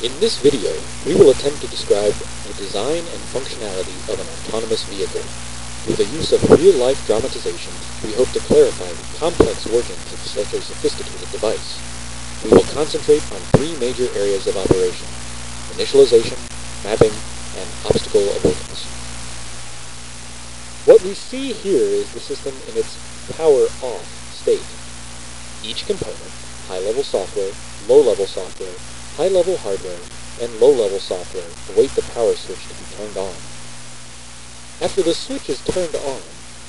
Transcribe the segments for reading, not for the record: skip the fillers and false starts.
In this video, we will attempt to describe the design and functionality of an autonomous vehicle. Through the use of real-life dramatization, we hope to clarify the complex workings of such a sophisticated device. We will concentrate on three major areas of operation: initialization, mapping, and obstacle avoidance. What we see here is the system in its power-off state. Each component, high-level software, low-level software, high-level hardware, and low-level software await the power switch to be turned on. After the switch is turned on,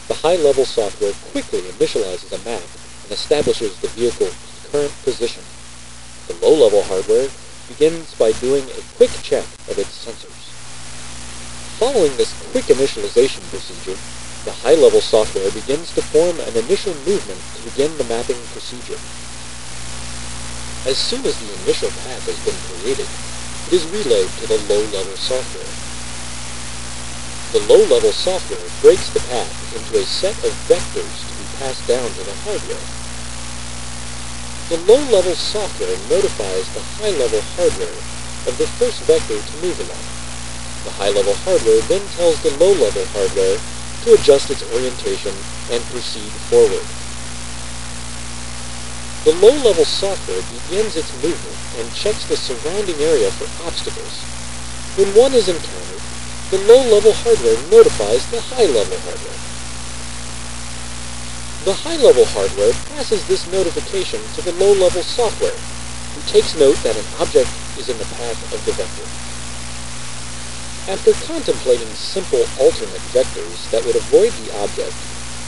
the high-level software quickly initializes a map and establishes the vehicle's current position. The low-level hardware begins by doing a quick check of its sensors. Following this quick initialization procedure, the high-level software begins to form an initial movement to begin the mapping procedure. As soon as the initial path has been created, it is relayed to the low-level software. The low-level software breaks the path into a set of vectors to be passed down to the hardware. The low-level software notifies the high-level hardware of the first vector to move along. The high-level hardware then tells the low-level hardware to adjust its orientation and proceed forward. The low-level software begins its movement and checks the surrounding area for obstacles. When one is encountered, the low-level hardware notifies the high-level hardware. The high-level hardware passes this notification to the low-level software, who takes note that an object is in the path of the vector. After contemplating simple alternate vectors that would avoid the object,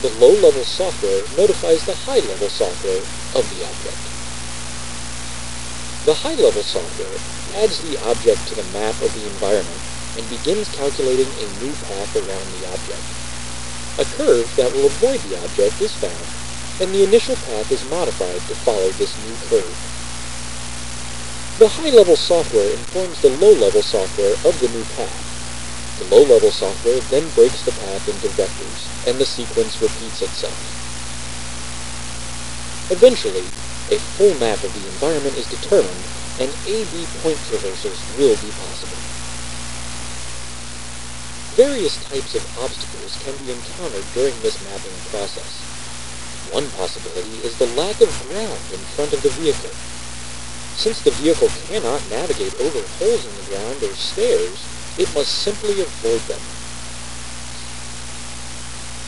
the low-level software notifies the high-level software of the object. The high-level software adds the object to the map of the environment and begins calculating a new path around the object. A curve that will avoid the object is found, and the initial path is modified to follow this new curve. The high-level software informs the low-level software of the new path. The low-level software then breaks the path into vectors, and the sequence repeats itself. Eventually, a full map of the environment is determined, and A-B point traversals will be possible. Various types of obstacles can be encountered during this mapping process. One possibility is the lack of ground in front of the vehicle. Since the vehicle cannot navigate over holes in the ground or stairs, it must simply avoid them.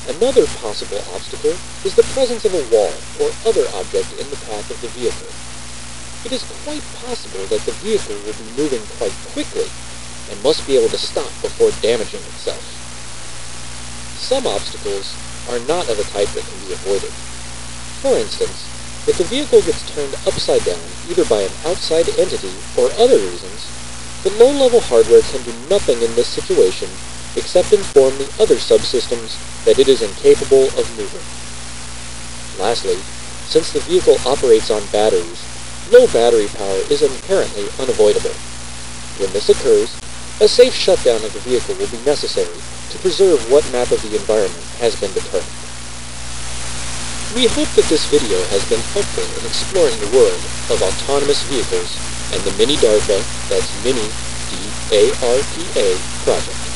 Another possible obstacle is the presence of a wall or other object in the path of the vehicle. It is quite possible that the vehicle will be moving quite quickly and must be able to stop before damaging itself. Some obstacles are not of a type that can be avoided. For instance, if the vehicle gets turned upside down either by an outside entity or other reasons, the low-level hardware can do nothing in this situation except inform the other subsystems that it is incapable of moving. Lastly, since the vehicle operates on batteries, low battery power is inherently unavoidable. When this occurs, a safe shutdown of the vehicle will be necessary to preserve what map of the environment has been determined. We hope that this video has been helpful in exploring the world of autonomous vehicles and the Mini DARPA, that's Mini, D-A-R-P-A, project.